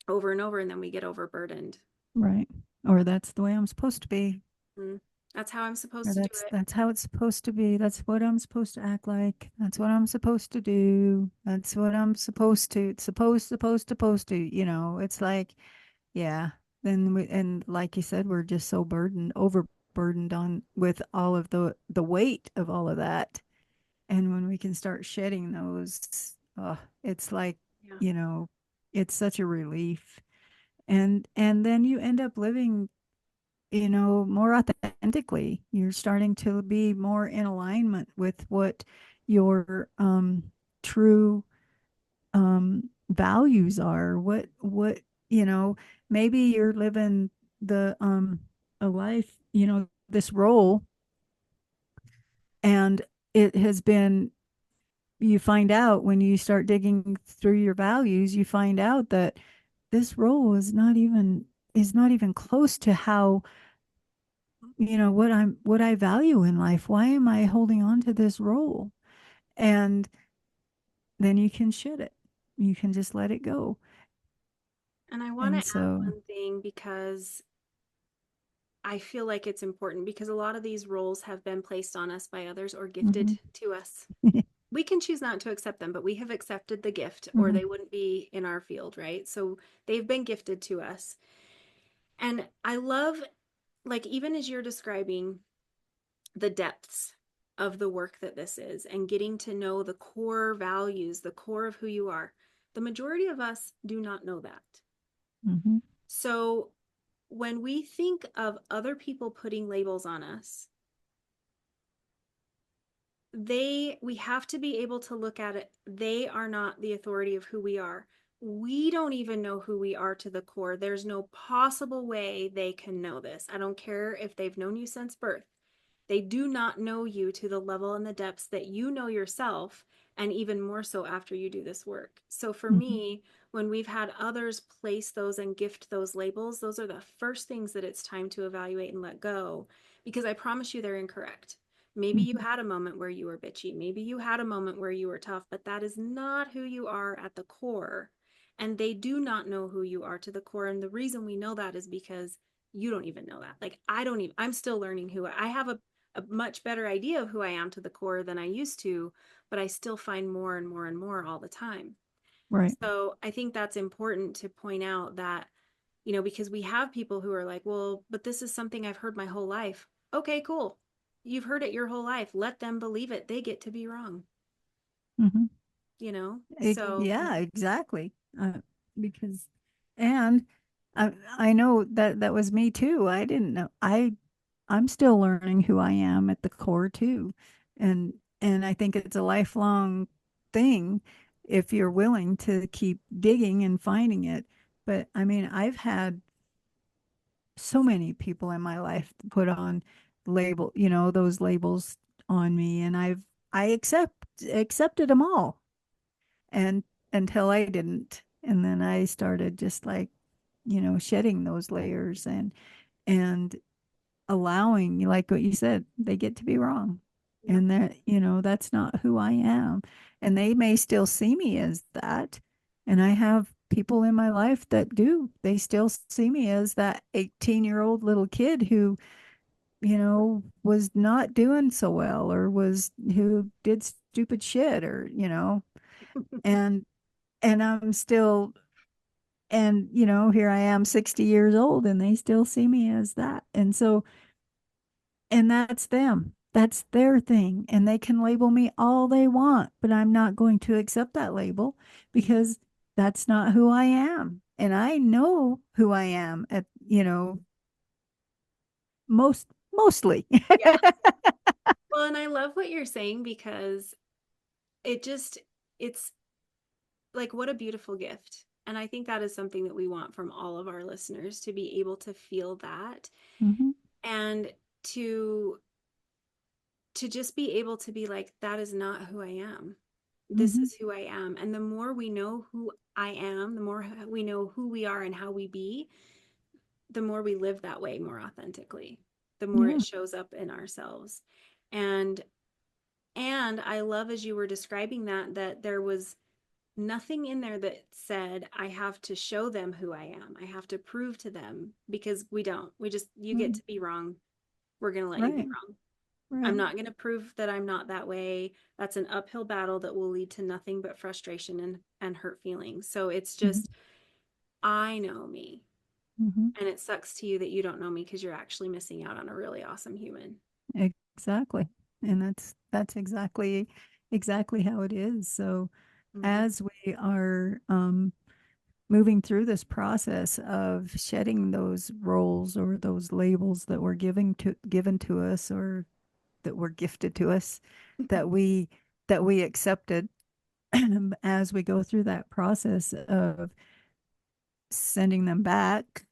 over and over, and then we get overburdened. Right. Or that's the way I'm supposed to be. Mm. That's how I'm Or supposed to do that's it. that's how it's supposed to be. That's what I'm supposed to act like. That's what I'm supposed to do. That's what I'm supposed to. Supposed to. It's like, yeah. Then and like you said, we're just so overburdened on with all of the weight of all of that. And when we can start shedding those, it's like, Yeah. you know, it's such a relief. And then you end up living, more authentically. You're starting to be more in alignment with what your true values are. What, you know, maybe you're living the a life, this role, and it has been, you find out when you start digging through your values, you find out that this role is not even close to how, what I value in life. Why am I holding on to this role? And then you can shed it. You can just let it go. And I want to And add so, one thing, because I feel like it's important, because a lot of these roles have been placed on us by others or gifted mhm. to us. we can choose not to accept them, but we have accepted the gift or Hmm. they wouldn't be in our field, right? So they've been gifted to us. And I love, like, even as you're describing the depths of the work that this is and getting to know the core values, the core of who you are, the majority of us do not know that. Hmm. So when we think of other people putting labels on us, we have to be able to look at it. They are not the authority of who we are. We don't even know who we are to the core. There's no possible way they can know this. I don't care if they've known you since birth. They do not know you to the level and the depths that you know yourself, and even more so after you do this work. So for Hmm. me, when we've had others place those and gift those labels, those are the first things that it's time to evaluate and let go, because I promise you they're incorrect. Maybe you Hmm. had a moment where you were bitchy. Maybe you had a moment where you were tough, but that is not who you are at the core. And they do not know who you are to the core. And the reason we know that is because you don't even know that. Like, I don't even, I'm still learning who I have a much better idea of who I am to the core than I used to, but I still find more and more and more all the time. Right. So I think that's important to point out that, because we have people who are like, well, but this is something I've heard my whole life. Okay, cool. You've heard it your whole life. Let them believe it. They get to be wrong, Hmm. So Yeah, exactly. Because, and I know that that was me too. I didn't know. I'm still learning who I am at the core too, and and I think it's a lifelong thing if you're willing to keep digging and finding it. But I mean, I've had so many people in my life put on those labels on me, and I accepted them all, and until I didn't. And then I started just like, shedding those layers and allowing, like what you said, they get to be wrong. yep. And that, that's not who I am. And they may still see me as that. And I have people in my life that do. They still see me as that 18-year-old little kid who, was not doing so well or who did stupid shit or, and I'm still, and here I am 60 years old and they still see me as that. And so, and that's them. That's their thing. And they can label me all they want, but I'm not going to accept that label because that's not who I am. And I know who I am at, mostly. Yeah. Well, and I love what you're saying because it just, it's like, what a beautiful gift. And I think that is something that we want from all of our listeners, to be able to feel that Hmm. and to just be able to be like, that is not who I am. This Hmm. is who I am. And the more we know who I am, the more we know who we are and how we be, the more we live that way more authentically, the more it Yeah. shows up in ourselves. And I love, as you were describing that there was nothing in there that said I have to show them who I am. I have to prove to them, because we don't. We just, you get Mm. to be wrong. We're going to let you be Right. wrong. I'm Right. not going to prove that I'm not that way. That's an uphill battle that will lead to nothing but frustration and hurt feelings. So it's Hmm. just, I know me. Hmm. And it sucks to you that you don't know me, because you're actually missing out on a really awesome human. Exactly. And that's exactly how it is. So Mm-hmm. as we are moving through this process of shedding those roles or those labels that were given to us or that were gifted to us that we accepted as we go through that process of sending them back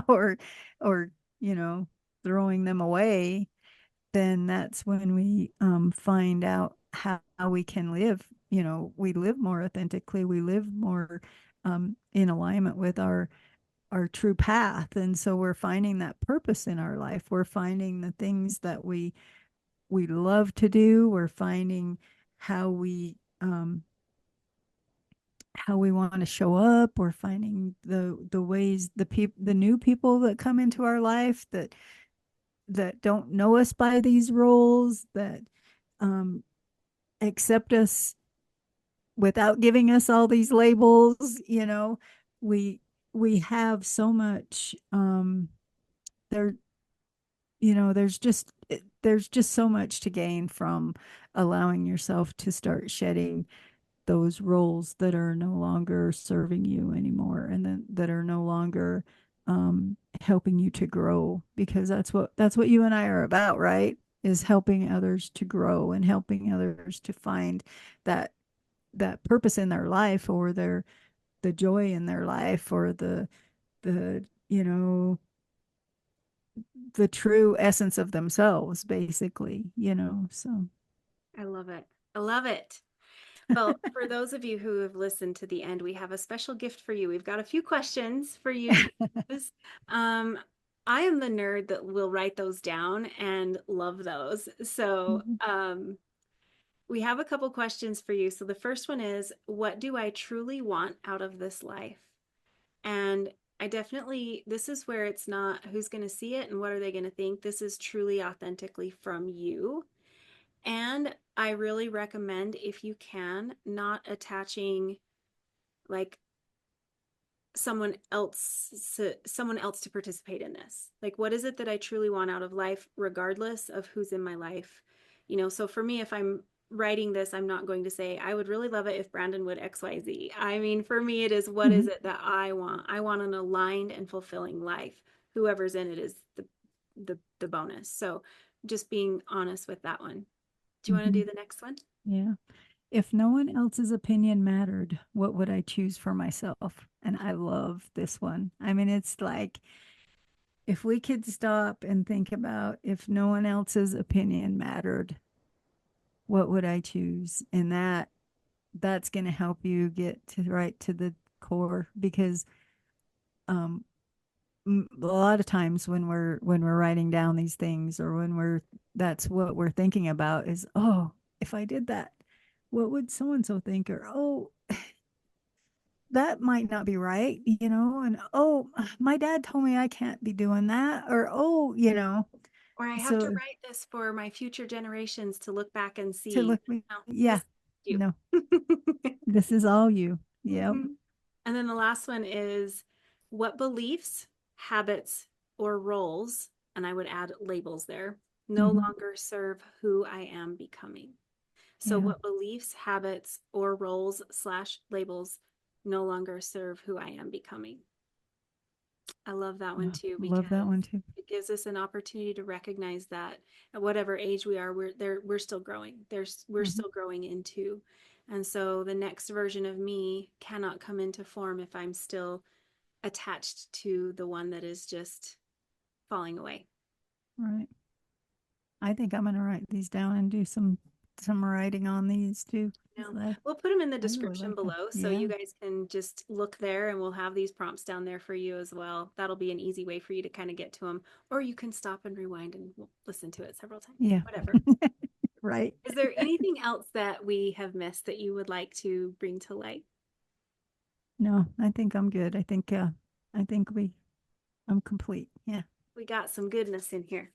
or or you know throwing them away, then that's when we find out how we can live. We live more authentically, we live more in alignment with our true path. And so we're finding that purpose in our life, we're finding the things that we love to do, we're finding how we want to show up, we're finding the ways, the new people that come into our life that don't know us by these roles, that um accept us without giving us all these labels. We we have so much there there's just so much to gain from allowing yourself to start shedding those roles that are no longer serving you anymore, and then that are no longer helping you to grow, because that's what you and I are about, right? Is helping others to grow and helping others to find that that purpose in their life, or the joy in their life, or the the true essence of themselves, basically, so. I love it. I love it. Well, for those of you who have listened to the end, we have a special gift for you. We've got a few questions for you to use. Um, I am the nerd that will write those down and love those. So, Mhm. we have a couple questions for you. So, the first one is, what do I truly want out of this life? And I definitely, this is where it's not who's going to see it and what are they going to think. This is truly authentically from you. And I really recommend, if you can, not attaching like someone else to participate in this. Like, what is it that I truly want out of life, regardless of who's in my life? So for me, if I'm writing this, I'm not going to say, I would really love it if Brandon would XYZ. I mean, for me, it is, what is Mhm. it that I want? I want an aligned and fulfilling life. Whoever's in it is the bonus. So just being honest with that one. Do you want to Mhm. do the next one? Yeah. If no one else's opinion mattered, what would I choose for myself? And I love this one. I mean, it's like, if we could stop and think about, if no one else's opinion mattered, what would I choose? And that's going to help you get to right to the core, because um a lot of times when we're writing down these things, or when we're that's what we're thinking about, is, oh, if I did that, what would so and so think? Or, oh, that might not be right, and, oh, my dad told me I can't be doing that, or, oh, Or I have to so write this for my future generations to look back and to see, look me, no, yeah, this is you. no, this is all you. Yep. Mhm. And then the last one is, what beliefs, habits, or roles, and I would add labels there, no Hmm. longer serve who I am becoming. So, Yeah. what beliefs, habits, or roles slash labels no longer serve who I am becoming? I love that one Yeah, too, love that because one too. it gives us an opportunity to recognize that at whatever age we are, we're still growing. We're Hmm. still growing into. And so the next version of me cannot come into form if I'm still attached to the one that is just falling away. Right. I think I'm gonna write these down and do some writing on these too, No, 'cause we'll put them in the I really description like them. below so you Yeah. guys can just look there, and we'll have these prompts down there for you as well. That'll be an easy way for you to kind of get to them, or you can stop and rewind and listen to it several times, Yeah. whatever. Right. Is there anything else that we have missed that you would like to bring to light? No, I think I'm good. I think I'm complete. Yeah. We got some goodness in here.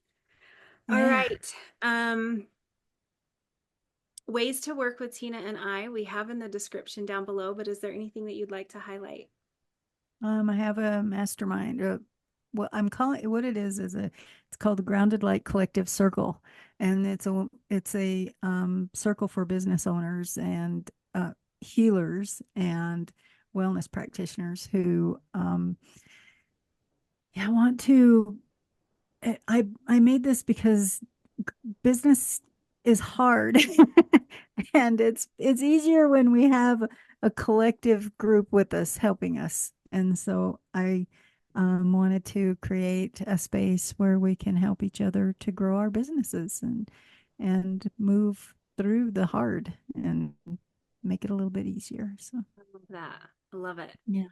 All Yeah. right. Ways to work with Tina and I, we have in the description down below, but is there anything that you'd like to highlight? I have a mastermind. What I'm calling, what it is it's called the Grounded Light Collective Circle, and it's a circle for business owners and healers and wellness practitioners who yeah, want to. I made this because business is hard, and it's easier when we have a collective group with us helping us. And so I wanted to create a space where we can help each other to grow our businesses and move through the hard and make it a little bit easier. So I love that. I love it. yeah.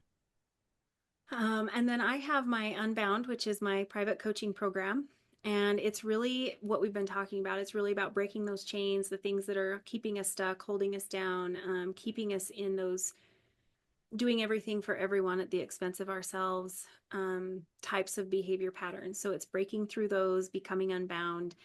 And then I have my Unbound, which is my private coaching program. And it's really what we've been talking about. It's really about breaking those chains, the things that are keeping us stuck, holding us down, keeping us in those doing everything for everyone at the expense of ourselves, types of behavior patterns. So it's breaking through those, becoming unbound,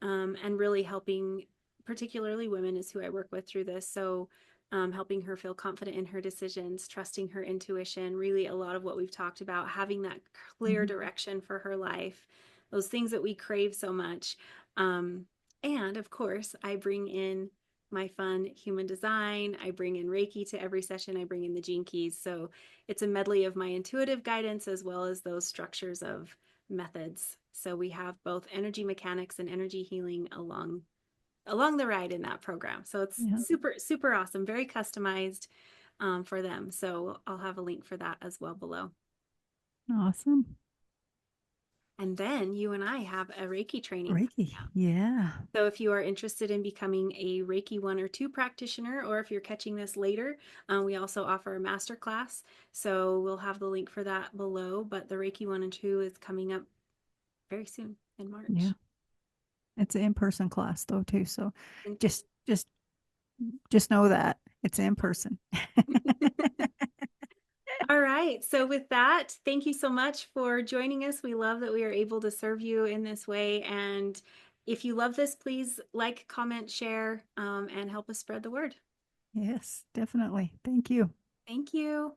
and really helping particularly women, is who I work with through this. So, helping her feel confident in her decisions, trusting her intuition, really a lot of what we've talked about, having that clear Mhm. direction for her life, those things that we crave so much. Um, and of course, I bring in my fun human design. I bring in Reiki to every session. I bring in the gene keys. So it's a medley of my intuitive guidance as well as those structures of methods. So we have both energy mechanics and energy healing along the ride in that program. So it's Yeah. super awesome, very customized for them. So I'll have a link for that as well below. Awesome. And then you and I have a Reiki training. Reiki. Yeah. So if you are interested in becoming a Reiki 1 or 2 practitioner, or if you're catching this later, we also offer a master class. So we'll have the link for that below. But the Reiki 1 and 2 is coming up very soon in Yeah. March. It's an in-person class though too. So In just just just know that it's in person. All right. So, with that, thank you so much for joining us. We love that we are able to serve you in this way. And if you love this, please like, comment, share, and help us spread the word. Yes, definitely. Thank you. Thank you.